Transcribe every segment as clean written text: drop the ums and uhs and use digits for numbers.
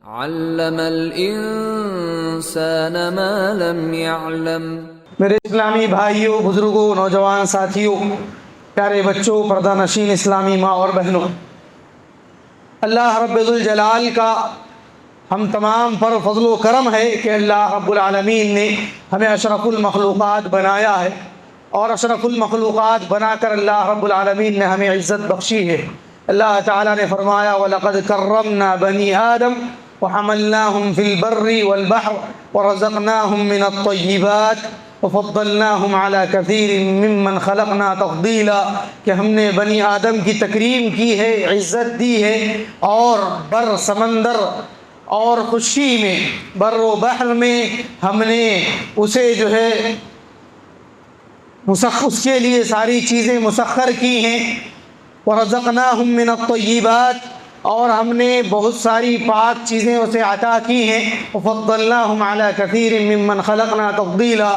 علم الانسان ما لم يعلم۔ میرے اسلامی بھائیوں، بزرگوں، نوجوان ساتھیوں، پیارے بچوں، پردہ نشین اسلامی ماں اور بہنوں، اللہ رب ذوالجلال کا ہم تمام پر فضل و کرم ہے کہ اللہ رب العالمین نے ہمیں اشرف المخلوقات بنایا ہے، اور اشرف المخلوقات بنا کر اللہ رب العالمین نے ہمیں عزت بخشی ہے۔ اللہ تعالیٰ نے فرمایا وَلَقَدْ كَرَّمْنَا بَنِي آدَمَ وَحَمَلْنَاهُمْ فِي الْبَرِّ وَالْبَحْرِ وَرَزَقْنَاهُمْ مِنَ الطَّيِّبَاتِ وَفَضَّلْنَاهُمْ عَلَى كَثِيرٍ مِّمَّنْ خَلَقْنَا تَفْضِيلًا، کہ ہم نے بنی آدم کی تکریم کی ہے، عزت دی ہے، اور بر سمندر اور خشکی میں، بر و بحر میں ہم نے اسے اس کے لیے ساری چیزیں مسخر کی ہیں۔ وَرَزَقْنَاهُمْ مِنَ الطَّيِّبَاتِ، اور ہم نے بہت ساری پاک چیزیں اسے عطا کی ہیں۔ وَفَضَّلْنَاهُمْ عَلَى كَثِيرٍ مِّمَّنْ خَلَقْنَا تَفْضِيلًا،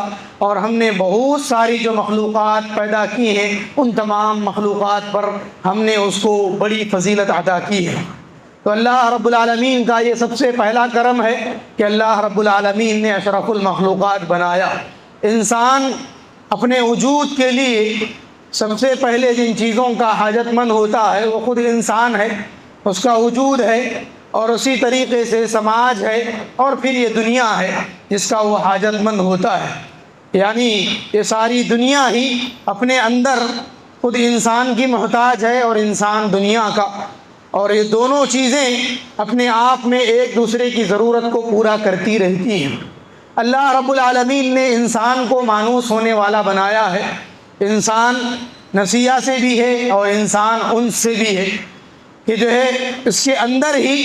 اور ہم نے بہت ساری جو مخلوقات پیدا کی ہیں ان تمام مخلوقات پر ہم نے اس کو بڑی فضیلت عطا کی ہے۔ تو اللہ رب العالمین کا یہ سب سے پہلا کرم ہے کہ اللہ رب العالمین نے اشرف المخلوقات بنایا۔ انسان اپنے وجود کے لیے سب سے پہلے جن چیزوں کا حاجت مند ہوتا ہے وہ خود انسان ہے، اس کا وجود ہے، اور اسی طریقے سے سماج ہے، اور پھر یہ دنیا ہے جس کا وہ حاجت مند ہوتا ہے۔ یعنی یہ ساری دنیا ہی اپنے اندر خود انسان کی محتاج ہے، اور انسان دنیا کا، اور یہ دونوں چیزیں اپنے آپ میں ایک دوسرے کی ضرورت کو پورا کرتی رہتی ہیں۔ اللہ رب العالمین نے انسان کو مانوس ہونے والا بنایا ہے۔ انسان نسیہ سے بھی ہے اور انسان انس سے بھی ہے، کہ اس کے اندر ہی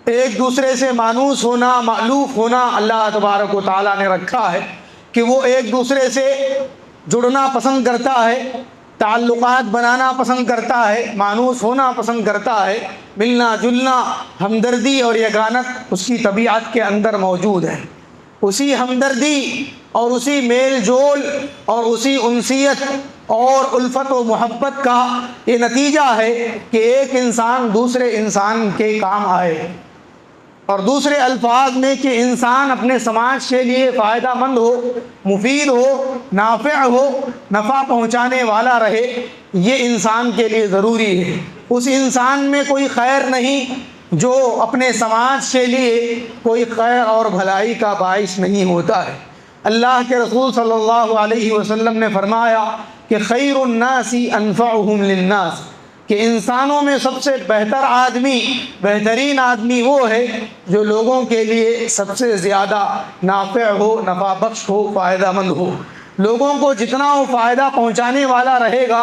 ایک دوسرے سے مانوس ہونا، مألوف ہونا اللہ تبارک و تعالیٰ نے رکھا ہے، کہ وہ ایک دوسرے سے جڑنا پسند کرتا ہے، تعلقات بنانا پسند کرتا ہے، مانوس ہونا پسند کرتا ہے، ملنا جلنا، ہمدردی اور یگانت اس کی طبیعت کے اندر موجود ہے۔ اسی ہمدردی اور اسی میل جول اور اسی انسیت اور الفت و محبت کا یہ نتیجہ ہے کہ ایک انسان دوسرے انسان کے کام آئے، اور دوسرے الفاظ میں کہ انسان اپنے سماج کے لیے فائدہ مند ہو، مفید ہو، نافع ہو، نفع پہنچانے والا رہے، یہ انسان کے لیے ضروری ہے۔ اس انسان میں کوئی خیر نہیں جو اپنے سماج کے لیے کوئی خیر اور بھلائی کا باعث نہیں ہوتا ہے۔ اللہ کے رسول صلی اللہ علیہ وسلم نے فرمایا کہ خیر الناس انفعهم للناس، کہ انسانوں میں سب سے بہتر آدمی، بہترین آدمی وہ ہے جو لوگوں کے لیے سب سے زیادہ نافع ہو، نفع بخش ہو، فائدہ مند ہو۔ لوگوں کو جتنا وہ فائدہ پہنچانے والا رہے گا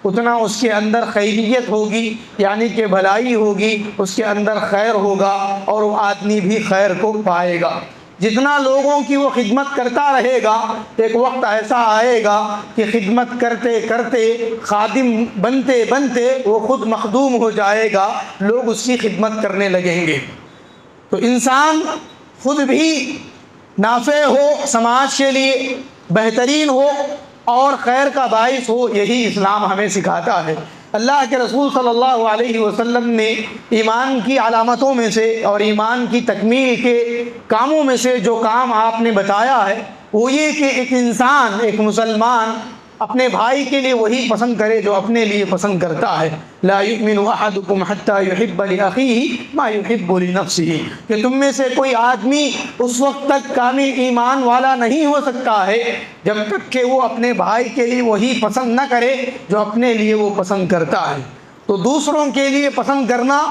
اتنا اس کے اندر خیریت ہوگی، یعنی کہ بھلائی ہوگی، اس کے اندر خیر ہوگا، اور وہ آدمی بھی خیر کو پائے گا۔ جتنا لوگوں کی وہ خدمت کرتا رہے گا، ایک وقت ایسا آئے گا کہ خدمت کرتے کرتے، خادم بنتے بنتے وہ خود مخدوم ہو جائے گا، لوگ اس کی خدمت کرنے لگیں گے۔ تو انسان خود بھی نافع ہو، سماج کے لیے بہترین ہو اور خیر کا باعث ہو، یہی اسلام ہمیں سکھاتا ہے۔ اللہ کے رسول صلی اللہ علیہ وسلم نے ایمان کی علامتوں میں سے اور ایمان کی تکمیل کے کاموں میں سے جو کام آپ نے بتایا ہے وہ یہ کہ ایک انسان، ایک مسلمان اپنے بھائی کے لیے وہی پسند کرے جو اپنے لیے پسند کرتا ہے۔ لا یؤمن احدکم حتی یحب لاخیہ ما یحب لنفسہ، کہ تم میں سے کوئی آدمی اس وقت تک کامل ایمان والا نہیں ہو سکتا ہے جب تک کہ وہ اپنے بھائی کے لیے وہی پسند نہ کرے جو اپنے لیے وہ پسند کرتا ہے۔ تو دوسروں کے لیے پسند کرنا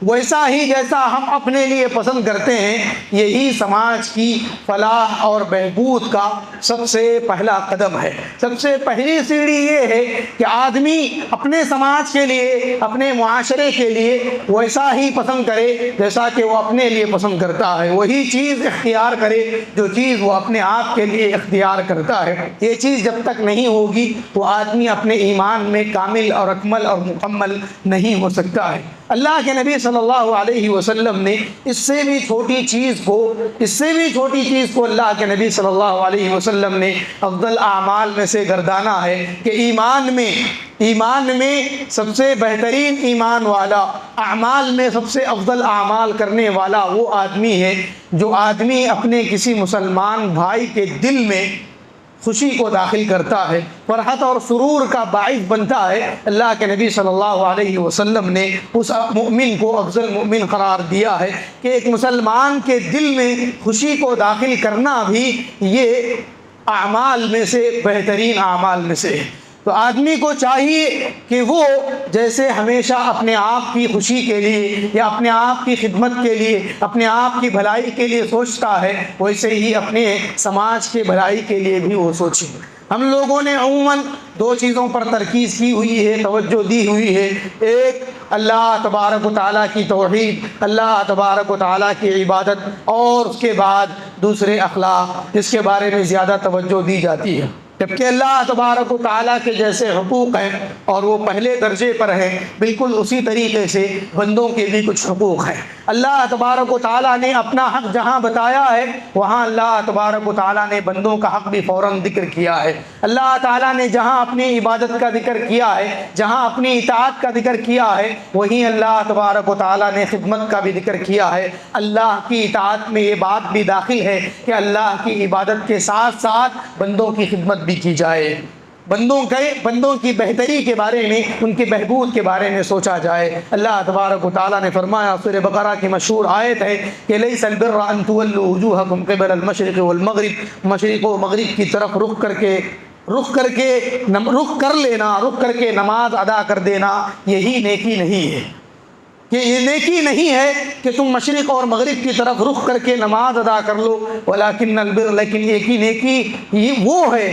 ویسا ہی جیسا ہم اپنے لیے پسند کرتے ہیں، یہی سماج کی فلاح اور بہبود کا سب سے پہلا قدم ہے۔ سب سے پہلی سیڑھی یہ ہے کہ آدمی اپنے سماج کے لیے، اپنے معاشرے کے لیے ویسا ہی پسند کرے جیسا کہ وہ اپنے لیے پسند کرتا ہے، وہی چیز اختیار کرے جو چیز وہ اپنے آپ کے لیے اختیار کرتا ہے۔ یہ چیز جب تک نہیں ہوگی وہ آدمی اپنے ایمان میں کامل اور اکمل اور مکمل نہیں ہو سکتا ہے۔ اللہ کے نبی صلی اللہ علیہ وسلم نے اس سے بھی چھوٹی چیز کو اللہ کے نبی صلی اللہ علیہ وسلم نے افضل اعمال میں سے گردانا ہے کہ ایمان میں سب سے بہترین ایمان والا، اعمال میں سب سے افضل اعمال کرنے والا وہ آدمی ہے جو آدمی اپنے کسی مسلمان بھائی کے دل میں خوشی کو داخل کرتا ہے، فرحت اور سرور کا باعث بنتا ہے۔ اللہ کے نبی صلی اللہ علیہ وسلم نے اس مومن کو افضل مومن قرار دیا ہے کہ ایک مسلمان کے دل میں خوشی کو داخل کرنا بھی یہ اعمال میں سے بہترین اعمال میں سے ہے۔ تو آدمی کو چاہیے کہ وہ جیسے ہمیشہ اپنے آپ کی خوشی کے لیے یا اپنے آپ کی خدمت کے لیے، اپنے آپ کی بھلائی کے لیے سوچتا ہے، ویسے ہی اپنے سماج کے بھلائی کے لیے بھی وہ سوچے۔ ہم لوگوں نے عموماً دو چیزوں پر ترکیز کی ہوئی ہے، توجہ دی ہوئی ہے۔ ایک اللہ تبارک و تعالیٰ کی توحید، اللہ تبارک و تعالیٰ کی عبادت، اور اس کے بعد دوسرے اخلاق، جس کے بارے میں زیادہ توجہ دی جاتی ہے۔ جبکہ اللہ تبارک و تعالیٰ کے جیسے حقوق ہیں اور وہ پہلے درجے پر ہیں، بالکل اسی طریقے سے بندوں کے بھی کچھ حقوق ہیں۔ اللہ تبارک و تعالیٰ نے اپنا حق جہاں بتایا ہے، وہاں اللہ تبارک و تعالیٰ نے بندوں کا حق بھی فوراً ذکر کیا ہے۔ اللہ تعالیٰ نے جہاں اپنی عبادت کا ذکر کیا ہے، جہاں اپنی اطاعت کا ذکر کیا ہے، وہیں اللہ تبارک و تعالیٰ نے خدمت کا بھی ذکر کیا ہے۔ اللہ کی اطاعت میں یہ بات بھی داخل ہے کہ اللہ کی عبادت کے ساتھ ساتھ بندوں کی خدمت بھی کی جائے، بندوں کی بہتری کے بارے میں، ان کے بہبود کے بارے میں سوچا جائے۔ اللہ تبارک و تعالیٰ نے فرمایا، سورہ بقرہ کی مشہور آیت ہے کہ لیس البر ان تولوا وجوہکم قبل المشرق والمغرب، مشرق و مغرب کی طرف رخ کر کے نماز ادا کر دینا یہی نیکی نہیں ہے، کہ یہ نیکی نہیں ہے کہ تم مشرق اور مغرب کی طرف رخ کر کے نماز ادا کر لو، ولیکن البر، لیکن نیکی یہ وہ ہے،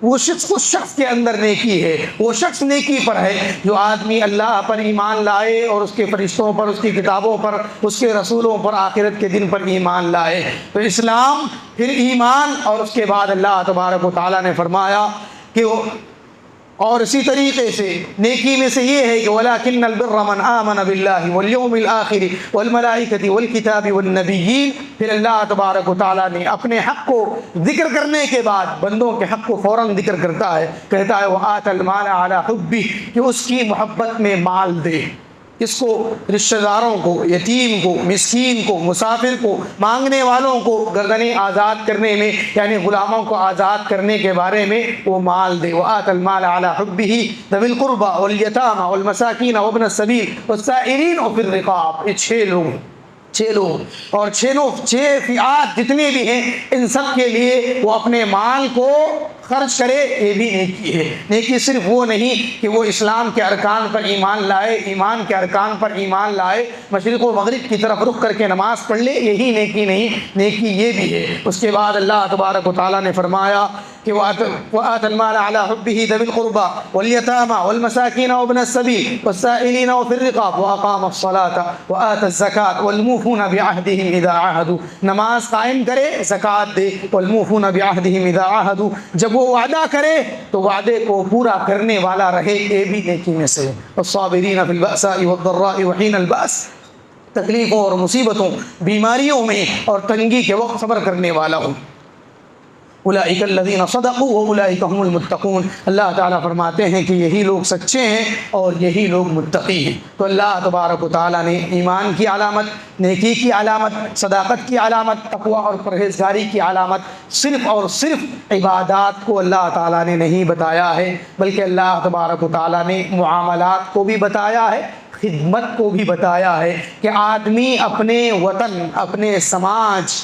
اس شخص کے اندر نیکی ہے، وہ شخص نیکی پر ہے جو آدمی اللہ پر ایمان لائے اور اس کے فرشتوں پر، اس کی کتابوں پر، اس کے رسولوں پر، آخرت کے دن پر ایمان لائے۔ تو اسلام، پھر ایمان، اور اس کے بعد اللہ تبارک و تعالیٰ نے فرمایا کہ اور اسی طریقے سے نیکی میں سے یہ ہے کہ وَلَكِنَّ الْبِرَّ مَنْ آمَنَ بِاللَّهِ وَالْيَوْمِ الْآخِرِ وَالْمَلَائِكَةِ وَالْكِتَابِ وَالنَّبِيِّينَ۔ پھر اللہ تبارک و تعالیٰ نے اپنے حق کو ذکر کرنے کے بعد بندوں کے حق کو فوراً ذکر کرتا ہے، کہتا ہے وَآتَ الْمَالَ عَلَى حُبِّهِ، کہ اس کی محبت میں مال دے، اس کو، رشتہ داروں کو، یتیم کو، مسکین کو، مسافر کو، مانگنے والوں کو گردنیں آزاد کرنے میں، یعنی غلاموں کو آزاد کرنے کے بارے میں وہ مال دے۔ وآت المال علی حبہ ذوی القربى والیتامى والمساکین وابن السبیل والسائلین وفی الرقاب۔ یہ چھ لوگ اور چھ فئات جتنے بھی ہیں، ان سب کے لیے وہ اپنے مال کو خرچ کرے، یہ بھی نیکی ہے۔ نیکی صرف وہ نہیں کہ وہ اسلام کے ارکان پر ایمان لائے، ایمان کے ارکان پر ایمان لائے، مشرق و مغرب کی طرف رخ کر کے نماز پڑھ لے، یہی نیکی نہیں، نیکی یہ بھی ہے۔ اس کے بعد اللہ تبارک و تعالیٰ نے فرمایا کہ وآت المال علی حبہ ذوی القربى والیتامى والمساکین وابن السبیل والسائلین وفی الرقاب واقام الصلاة وآت الزکاة والموفون بعہدہم اذا عاہدوا، نماز قائم کرے، زکوٰۃ دے، والموفون بعہدہم اذا عاہدوا، جب وہ وعدہ کرے تو وعدے کو پورا کرنے والا رہے، یہ بھی نیکی میں سے۔ والصابرین فی البأساء والضراء وحین البأس، تکلیفوں اور مصیبتوں، بیماریوں میں اور تنگی کے وقت صبر کرنے والا ہو۔ اولئک الذین صدقوا واولئک هم المتقون، اللہ تعالیٰ فرماتے ہیں کہ یہی لوگ سچے ہیں اور یہی لوگ متقی ہیں۔ تو اللہ تبارک و تعالیٰ نے ایمان کی علامت، نیکی کی علامت، صداقت کی علامت، تقوی اور پرہیزگاری کی علامت صرف اور صرف عبادات کو اللہ تعالیٰ نے نہیں بتایا ہے، بلکہ اللہ تبارک و تعالیٰ نے معاملات کو بھی بتایا ہے، خدمت کو بھی بتایا ہے، کہ آدمی اپنے وطن، اپنے سماج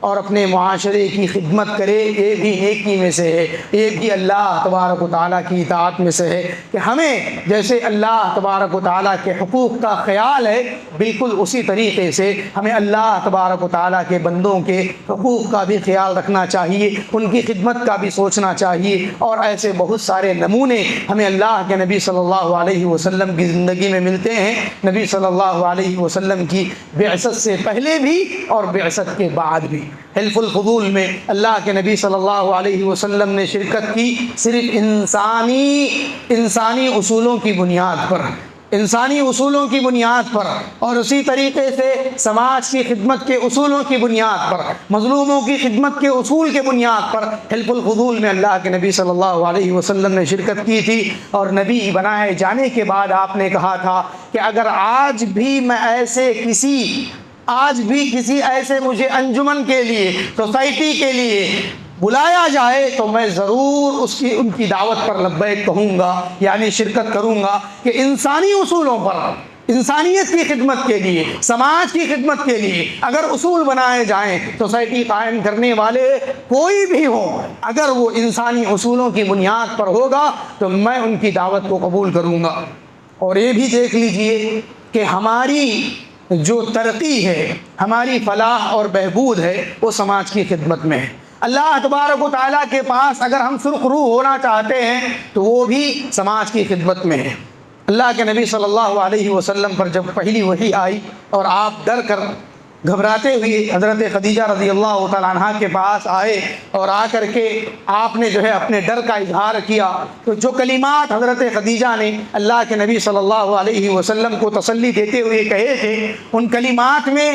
اور اپنے معاشرے کی خدمت کرے، یہ بھی نیکی میں سے ہے، یہ بھی اللہ تبارک و تعالیٰ کی اطاعت میں سے ہے، کہ ہمیں جیسے اللہ تبارک و تعالیٰ کے حقوق کا خیال ہے، بالکل اسی طریقے سے ہمیں اللہ تبارک و تعالیٰ کے بندوں کے حقوق کا بھی خیال رکھنا چاہیے، ان کی خدمت کا بھی سوچنا چاہیے۔ اور ایسے بہت سارے نمونے ہمیں اللہ کے نبی صلی اللہ علیہ وسلم کی زندگی میں ملتے ہیں، نبی صلی اللہ علیہ وسلم کی بعثت سے پہلے بھی اور بعثت کے بعد بھی۔ حلف الفضول میں اللہ کے نبی صلی اللہ علیہ وسلم نے شرکت کی، صرف انسانی اصولوں کی بنیاد پر، انسانی اصولوں کی بنیاد پر، اور اسی طریقے سے سماج کی خدمت کے اصولوں کی بنیاد پر، مظلوموں کی خدمت کے اصول کے بنیاد پر حلف الفضول میں اللہ کے نبی صلی اللہ علیہ وسلم نے شرکت کی تھی۔ اور نبی بنائے جانے کے بعد آپ نے کہا تھا کہ اگر آج بھی کسی ایسے مجھے انجمن کے لیے، سوسائٹی کے لیے بلایا جائے تو میں ضرور ان کی دعوت پر لبیک کہوں گا، یعنی شرکت کروں گا کہ انسانی اصولوں پر، انسانیت کی خدمت کے لیے، سماج کی خدمت کے لیے اگر اصول بنائے جائیں، سوسائٹی قائم کرنے والے کوئی بھی ہوں، اگر وہ انسانی اصولوں کی بنیاد پر ہوگا تو میں ان کی دعوت کو قبول کروں گا۔ اور یہ بھی دیکھ لیجئے کہ ہماری جو ترقی ہے، ہماری فلاح اور بہبود ہے، وہ سماج کی خدمت میں ہے۔ اللہ تبارک و تعالیٰ کے پاس اگر ہم سرخ روح ہونا چاہتے ہیں تو وہ بھی سماج کی خدمت میں ہے۔ اللہ کے نبی صلی اللہ علیہ وسلم پر جب پہلی وحی آئی اور آپ ڈر کر گھبراتے ہوئے حضرت خدیجہ رضی اللہ تعالیٰ عنہ کے پاس آئے اور آ کر کے آپ نے اپنے ڈر کا اظہار کیا، تو جو کلمات حضرت خدیجہ نے اللہ کے نبی صلی اللہ علیہ وسلم کو تسلی دیتے ہوئے کہے تھے، ان کلمات میں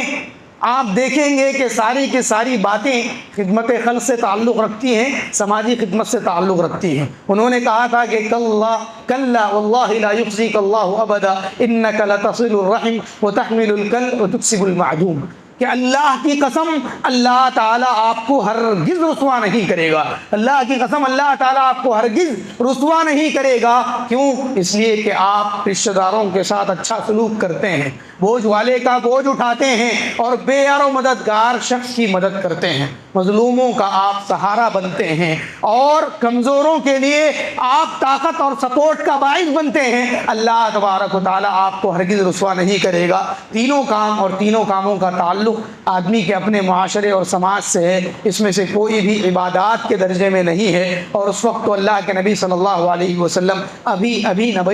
آپ دیکھیں گے کہ ساری کی ساری باتیں خدمت خلق سے تعلق رکھتی ہیں، سماجی خدمت سے تعلق رکھتی ہیں۔ انہوں نے کہا تھا کہ کلا واللہ لا یخزیک اللہ ابدا انک لتصل الرحم وتحمل الکل وتکسب المعدوم، کہ اللہ کی قسم اللہ تعالیٰ آپ کو ہرگز رسوا نہیں کرے گا، اللہ کی قسم اللہ تعالیٰ آپ کو ہرگز رسوا نہیں کرے گا۔ کیوں؟ اس لیے کہ آپ رشتہ داروں کے ساتھ اچھا سلوک کرتے ہیں، بوجھ والے کا بوجھ اٹھاتے ہیں، اور بے یار و مددگار شخص کی مدد کرتے ہیں، مظلوموں کا آپ سہارا بنتے ہیں، اور کمزوروں کے لیے آپ طاقت اور سپورٹ کا باعث بنتے ہیں۔ اللہ تبارک و تعالیٰ آپ کو ہرگز رسوا نہیں کرے گا۔ تینوں کام اور تینوں کاموں کا تعلق آدمی کے اپنے معاشرے اور سماج سے ہے، اس میں سے کوئی بھی عبادات کے درجے میں نہیں ہے۔ اور اس وقت تو اللہ کے نبی صلی اللہ علیہ وسلم ابھی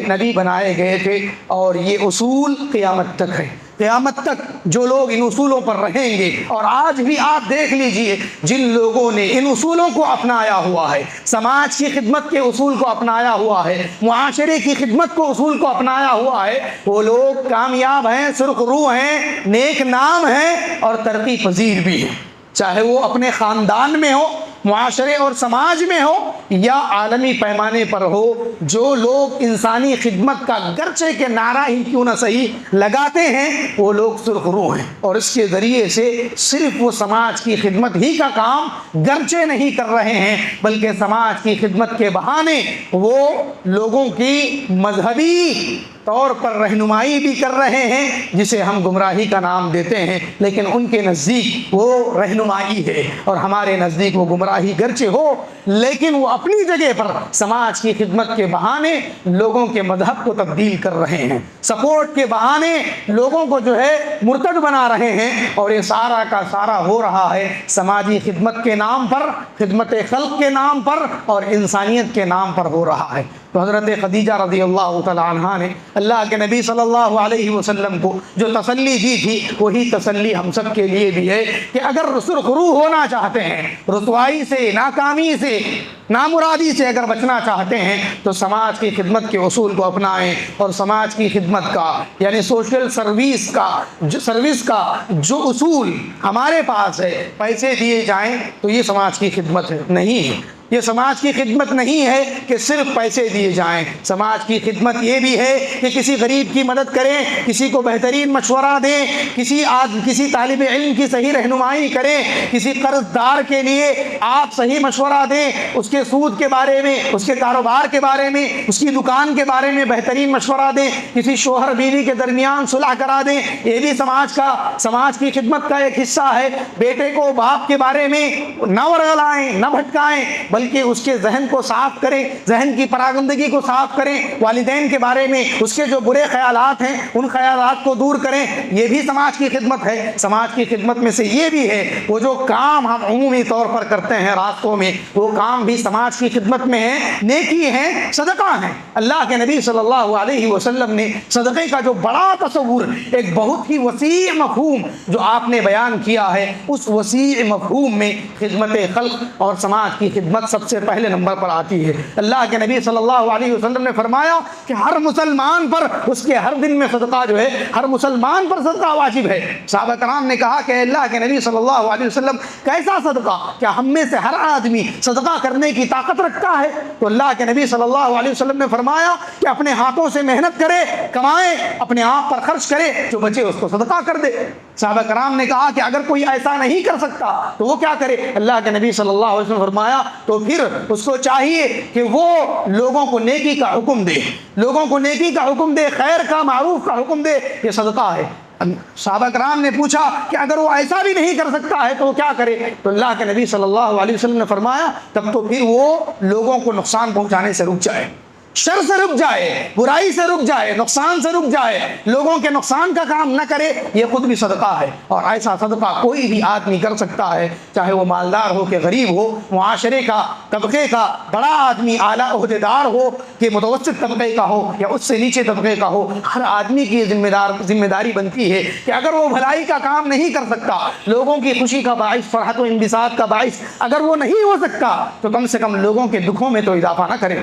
نبی بنائے گئے تھے، اور یہ اصول قیامت تک ہے۔ قیامت تک جو لوگ ان اصولوں پر رہیں گے، اور آج بھی آپ دیکھ لیجئے جن لوگوں نے ان اصولوں کو اپنایا ہوا ہے، سماج کی خدمت کے اصول کو اپنایا ہوا ہے، معاشرے کی خدمت کو اصول کو اپنایا ہوا ہے، وہ لوگ کامیاب ہیں، سرخ روح ہیں، نیک نام ہیں، اور ترقی پذیر بھی ہیں، چاہے وہ اپنے خاندان میں ہو، معاشرے اور سماج میں ہو، یا عالمی پیمانے پر ہو۔ جو لوگ انسانی خدمت کا گرچہ کے نعرہ ہی کیوں نہ صحیح لگاتے ہیں، وہ لوگ سرخ روح ہیں، اور اس کے ذریعے سے صرف وہ سماج کی خدمت ہی کا کام گرچہ نہیں کر رہے ہیں، بلکہ سماج کی خدمت کے بہانے وہ لوگوں کی مذہبی طور پر رہنمائی بھی کر رہے ہیں، جسے ہم گمراہی کا نام دیتے ہیں، لیکن ان کے نزدیک وہ رہنمائی ہے، اور ہمارے نزدیک وہ گمراہی گرچہ ہو، لیکن وہ اپنی جگہ پر سماج کی خدمت کے بہانے لوگوں کے مذہب کو تبدیل کر رہے ہیں، سپورٹ کے بہانے لوگوں کو مرتد بنا رہے ہیں، اور یہ سارا کا سارا ہو رہا ہے سماجی خدمت کے نام پر، خدمت خلق کے نام پر، اور انسانیت کے نام پر ہو رہا ہے۔ تو حضرت خدیجہ رضی اللہ تعالیٰ عنہ نے اللہ کے نبی صلی اللہ علیہ وسلم کو جو تسلی دی تھی، وہی تسلی ہم سب کے لیے بھی ہے کہ اگر سرخ روح ہونا چاہتے ہیں، رسوائی سے، ناکامی سے، نامرادی سے اگر بچنا چاہتے ہیں، تو سماج کی خدمت کے اصول کو اپنائیں، اور سماج کی خدمت کا یعنی سوشل سروس کا جو اصول ہمارے پاس ہے، پیسے دیے جائیں تو یہ سماج کی خدمت ہے نہیں ہے۔ یہ سماج کی خدمت نہیں ہے کہ صرف پیسے دیے جائیں، سماج کی خدمت یہ بھی ہے کہ کسی غریب کی مدد کریں، کسی کو بہترین مشورہ دیں، کسی طالب علم کی صحیح رہنمائی کریں، کسی قرض دار کے لیے آپ صحیح مشورہ دیں، اس کے سود کے بارے میں، اس کے کاروبار کے بارے میں، اس کی دکان کے بارے میں بہترین مشورہ دیں، کسی شوہر بیوی کے درمیان صلح کرا دیں، یہ بھی سماج کی خدمت کا ایک حصہ ہے۔ بیٹے کو باپ کے بارے میں نہ ورغلائیں، نہ بھٹکائیں، بلکہ اس کے ذہن کو صاف کریں، ذہن کی پراگندگی کو صاف کریں، والدین کے بارے میں اس کے جو برے خیالات ہیں ان خیالات کو دور کریں، یہ بھی سماج کی خدمت ہے۔ سماج کی خدمت میں سے یہ بھی ہے، وہ جو کام ہم عمومی طور پر کرتے ہیں راستوں میں، وہ کام بھی سماج کی خدمت میں ہے، نیکی ہے، صدقہ ہے۔ اللہ کے نبی صلی اللہ علیہ وسلم نے صدقے کا جو بڑا تصور، ایک بہت ہی وسیع مفہوم جو آپ نے بیان کیا ہے، اس وسیع مفہوم میں خدمت خلق اور سماج کی خدمت بات سب سے پہلے نمبر پر آتی ہے۔ اللہ کے نبی صلی اللہ علیہ وسلم نے فرمایا کہ ہر مسلمان پر اس کے ہر دن میں صدقہ جو ہے، ہر مسلمان پر صدقہ واجب ہے۔ صحابہ کرام نے کہا کہ اللہ کے نبی صلی اللہ علیہ وسلم کیسا صدقہ؟ کیا ہم میں سے ہر آدمی صدقہ کرنے کی طاقت رکھتا ہے؟ تو اللہ کے نبی صلی اللہ علیہ وسلم نے فرمایا کہ اپنے ہاتھوں سے محنت کرے، کمائے، اپنے آپ پر خرچ کرے، جو بچے اس کو صدقہ کر دے۔ صحابہ کرام نے کہا کہ اگر کوئی ایسا نہیں کر سکتا تو وہ کیا کرے؟ اللہ کے نبی صلی اللہ علیہ وسلم نے فرمایا تو پھر اس کو چاہیے کہ وہ لوگوں کو نیکی کا حکم دے، لوگوں کو نیکی کا حکم دے، خیر کا، معروف کا حکم دے، یہ صدقہ ہے۔ صحابہ کرام نے پوچھا کہ اگر وہ ایسا بھی نہیں کر سکتا ہے تو وہ کیا کرے؟ تو اللہ کے نبی صلی اللہ علیہ وسلم نے فرمایا تب تو پھر وہ لوگوں کو نقصان پہنچانے سے رک جائے، شر سے رک جائے، برائی سے رک جائے، نقصان سے رک جائے، لوگوں کے نقصان کا کام نہ کرے، یہ خود بھی صدقہ ہے۔ اور ایسا صدقہ کوئی بھی آدمی کر سکتا ہے، چاہے وہ مالدار ہو کہ غریب ہو، معاشرے کا، طبقے کا بڑا آدمی، اعلیٰ عہدیدار ہو کہ متوسط طبقے کا ہو یا اس سے نیچے طبقے کا ہو، ہر آدمی کی ذمہ داری بنتی ہے کہ اگر وہ بھلائی کا کام نہیں کر سکتا، لوگوں کی خوشی کا باعث، فرحت و انبساط کا باعث اگر وہ نہیں ہو سکتا تو کم سے کم لوگوں کے دکھوں میں تو اضافہ نہ کرے،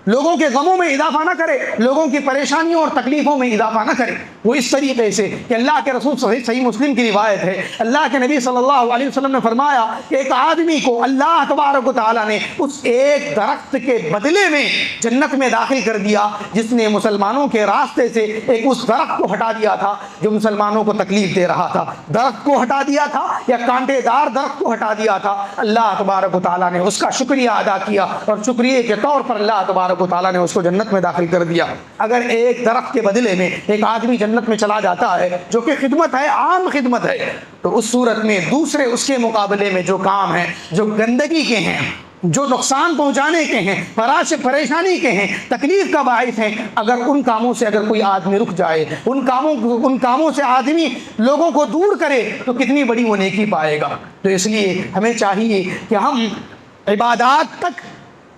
لوگوں کے غموں میں اضافہ نہ کرے، لوگوں کی پریشانیوں اور تکلیفوں میں اضافہ نہ کرے۔ وہ اس طریقے سے کہ اللہ کے رسول صحیح مسلم کی روایت ہے، اللہ کے نبی صلی اللہ علیہ وسلم نے فرمایا کہ ایک آدمی کو اللہ تبارک و تعالیٰ نے اس ایک درخت کے بدلے میں جنت میں داخل کر دیا جس نے مسلمانوں کے راستے سے ایک اس درخت کو ہٹا دیا تھا جو مسلمانوں کو تکلیف دے رہا تھا، درخت کو ہٹا دیا تھا یا کانٹے دار درخت کو ہٹا دیا تھا۔ اللہ تبارک و تعالیٰ نے اس کا شکریہ ادا کیا اور شکریہ کے طور پر اللہ تبارک و تعالیٰ نے اس کو جنت میں داخل کر دیا۔ اگر ایک درخت کے بدلے میں ایک آدمی جنت میں چلا جاتا ہے جو کہ خدمت ہے، عام خدمت ہے، تو اس صورت میں دوسرے اس کے مقابلے میں جو کام ہیں، جو گندگی کے ہیں، جو نقصان پہنچانے کے ہیں، پریشانی کے ہیں، تکلیف کا باعث ہیں، اگر ان کاموں سے اگر کوئی آدمی رک جائے، ان کاموں سے آدمی لوگوں کو دور کرے تو کتنی بڑی وہ نیکی پائے گا۔ تو اس لیے ہمیں چاہیے کہ ہم عبادات تک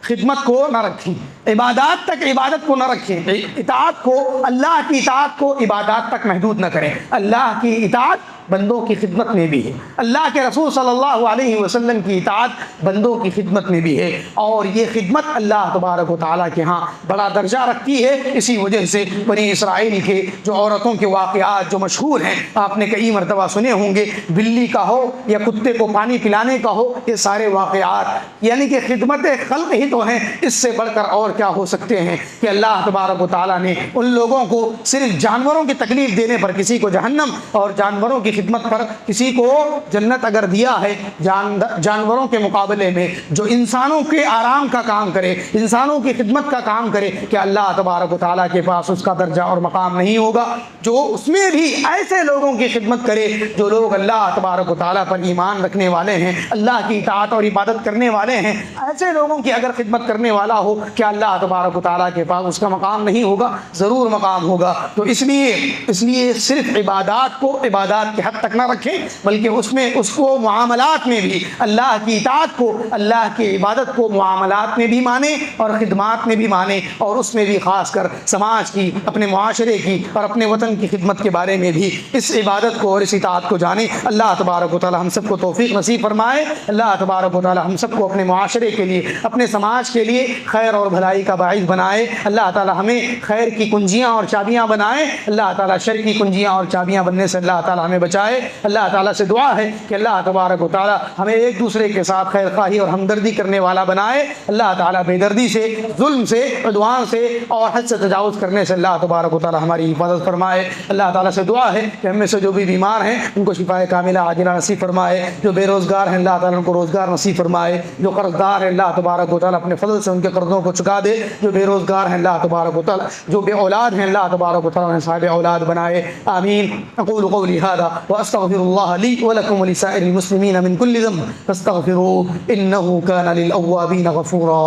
خدمت کو نہ رکھیں، عبادات تک عبادت کو نہ رکھیں، اطاعت کو، اللہ کی اطاعت کو عبادات تک محدود نہ کریں۔ اللہ کی اطاعت بندوں کی خدمت میں بھی ہے، اللہ کے رسول صلی اللہ علیہ وسلم کی اطاعت بندوں کی خدمت میں بھی ہے، اور یہ خدمت اللہ تبارک و تعالیٰ کے ہاں بڑا درجہ رکھتی ہے۔ اسی وجہ سے بنی اسرائیل کے جو عورتوں کے واقعات جو مشہور ہیں، آپ نے کئی مرتبہ سنے ہوں گے، بلی کا ہو یا کتے کو پانی پلانے کا ہو، یہ سارے واقعات یعنی کہ خدمت خلق ہی تو ہیں، اس سے بڑھ کر اور کیا ہو سکتے ہیں کہ اللہ تبارک و تعالیٰ نے ان لوگوں کو صرف جانوروں کی تکلیف دینے پر کسی کو جہنم اور جانوروں کی خدمت پر کسی کو جنت اگر دیا ہے، جانوروں کے مقابلے میں جو انسانوں کے آرام کا کام کرے، انسانوں کی خدمت کا کام کرے، کہ اللہ تبارک و تعالیٰ کے پاس اس کا درجہ اور مقام نہیں ہوگا، جو اس میں بھی ایسے لوگوں کی خدمت کرے جو لوگ اللہ تبارک و تعالیٰ پر ایمان رکھنے والے ہیں، اللہ کی اطاعت اور عبادت کرنے والے ہیں، ایسے لوگوں کی اگر خدمت کرنے والا ہو، کیا اللہ تبارک و تعالیٰ کے پاس اس کا مقام نہیں ہوگا؟ ضرور مقام ہوگا۔ تو اس لیے صرف عبادات کو عبادات کے حد تک نہ رکھیں، بلکہ اس کو معاملات میں بھی اللہ کی اطاعت کو، اللہ کی عبادت کو معاملات میں بھی مانیں اور خدمات میں بھی مانیں، اور اس میں بھی خاص کر سماج کی، اپنے معاشرے کی اور اپنے وطن کی خدمت کے بارے میں بھی اس عبادت کو اور اس اطاعت کو جانیں۔ اللہ تبارک و تعالی ہم سب کو توفیق نصیب فرمائے۔ اللہ تبارک و تعالی ہم سب کو اپنے معاشرے کے لیے، اپنے سماج کے لیے خیر اور بھلائی کا باعث بنائے۔ اللہ تعالی ہمیں خیر کی کنجیاں اور چابیاں بنائے، اللہ تعالی شر کی کنجیاں اور چابیاں بننے سے اللہ تعالی ہمیں بچائے۔ اللہ تعالیٰ سے دعا ہے کہ اللہ تبارک و تعالیٰ ہمیں ایک دوسرے کے ساتھ خیر خواہی اور ہمدردی کرنے والا بنائے۔ اللہ تعالیٰ بے دردی سے، ظلم سے، عدوان سے اور حد سے تجاوز کرنے سے اللہ تبارک و تعالیٰ ہماری حفاظت فرمائے۔ اللہ تعالیٰ سے دعا ہے کہ ہم میں سے جو بھی بیمار ہیں ان کو شفائے کاملہ عاجلہ نصیب فرمائے، جو بے روزگار ہیں اللہ تعالیٰ ان کو روزگار نصیب فرمائے، جو قرض دار ہیں اللہ تبارک و تعالیٰ اپنے فضل سے ان کے قرضوں کو چکا دے، جو بے روزگار ہیں اللہ تبارک و تعالیٰ، جو بے اولاد ہیں اللہ تبارک و تعالیٰ انہیں صاحب اولاد بنائے۔ آمین۔ اقول قولی ھذا واستغفر اللہ لی ولکم ولسائر المسلمین من کل ذنب فاستغفروه انه كان للأوابین غفورا۔